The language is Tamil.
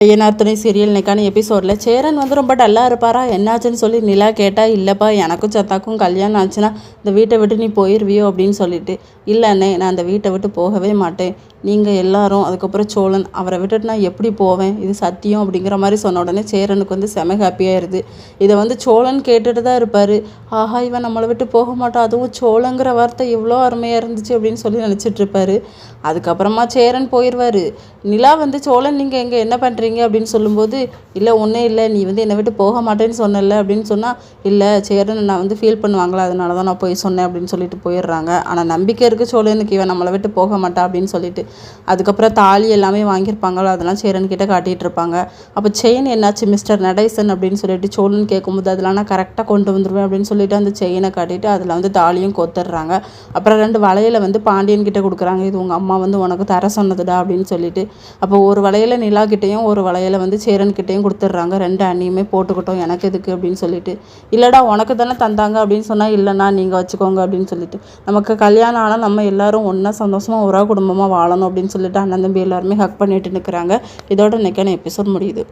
ஐயனார் துணை சீரியல் இன்னைக்கான எபிசோடில் சேரன் வந்து ரொம்ப டல்லாக இருப்பாரா, என்னாச்சுன்னு சொல்லி நிலா கேட்டால், இல்லைப்பா எனக்கும் சத்தாக்கும் கல்யாணம் ஆச்சுன்னா இந்த வீட்டை விட்டு நீ போயிடுவியோ அப்படின்னு சொல்லிட்டு, இல்லைண்ணே நான் அந்த வீட்டை விட்டு போகவே மாட்டேன், நீங்கள் எல்லாரும் அதுக்கப்புறம் சோழன் அவரை விட்டுட்டு நான் எப்படி போவேன், இது சத்தியம் அப்படிங்கிற மாதிரி சொன்ன உடனே சேரனுக்கு வந்து செம ஹாப்பியாயிருது. இதை வந்து சோழன் கேட்டுட்டு தான் இருப்பார். ஆஹா இவன் நம்மளை விட்டு போக மாட்டான், அதுவும் சோழங்கிற வார்த்தை எவ்வளோ அருமையாக இருந்துச்சு அப்படின்னு சொல்லி நினச்சிட்டு இருப்பாரு. அதுக்கப்புறமா சேரன் போயிடுவார். நிலா வந்து சோழன் நீங்கள் எங்கே என்ன பண்ணுறீங்க அப்படின்னு சொல்லும்போது, இல்லை ஒன்றும் இல்லை, நீ வந்து என்னை விட்டு போக மாட்டேன்னு சொன்னல அப்படின்னு சொன்னால், இல்லை சேரன் நான் வந்து ஃபீல் பண்ணுவாங்களா அதனால தான் நான் போய் சொன்னேன் அப்படின்னு சொல்லிட்டு போயிடுறாங்க. ஆனால் நம்பிக்கை இருக்குது சோழனுக்கு இவன் நம்மளை விட்டு போக மாட்டா அப்படின்னு சொல்லிட்டு. அதுக்கப்புறம் தாலி எல்லாமே வாங்கியிருப்பாங்களோ அதெல்லாம் சேரன்கிட்ட காட்டிகிட்டு இருப்பாங்க. அப்போ செயின் என்னாச்சு மிஸ்டர் நடேசன் அப்படின்னு சொல்லிட்டு சோழன் கேட்கும்போது, அதெல்லாம் நான் கரெக்டாக கொண்டு வந்துடுவேன் அப்படின்னு சொல்லிட்டு அந்த செயினை காட்டிட்டு அதில் வந்து தாலியும் கொத்துடுறாங்க. அப்புறம் 2 வளையலை வந்து பாண்டியன் கிட்ட கொடுக்குறாங்க. இது உங்கள் அம்மா வந்து உனக்கு தர சொன்னதுடா அப்படின்னு சொல்லிட்டு. அப்போ ஒரு வளையலை நிலா கிட்டேயும் ஒரு வளையலை வந்து சேரன்கிட்டையும் கொடுத்துட்றாங்க. 2 அண்ணியுமே போட்டுக்கிட்டோம், எனக்கு எதுக்கு அப்படின்னு சொல்லிட்டு. இல்லைடா உனக்கு தானே தந்தாங்க அப்படின்னு சொன்னால், இல்லைண்ணா நீங்கள் வச்சுக்கோங்க அப்படின்னு சொல்லிட்டு. நமக்கு கல்யாணம் ஆனால் நம்ம எல்லாரும் ஒன்றா சந்தோஷமாக ஒரா குடும்பமாக வாழணும் அப்படின்னு சொல்லிட்டு அண்ணன் தம்பி எல்லாருமே ஹக் பண்ணிட்டு நிற்கிறாங்க. இதோட இன்னைக்கான எபிசோட் முடியுது.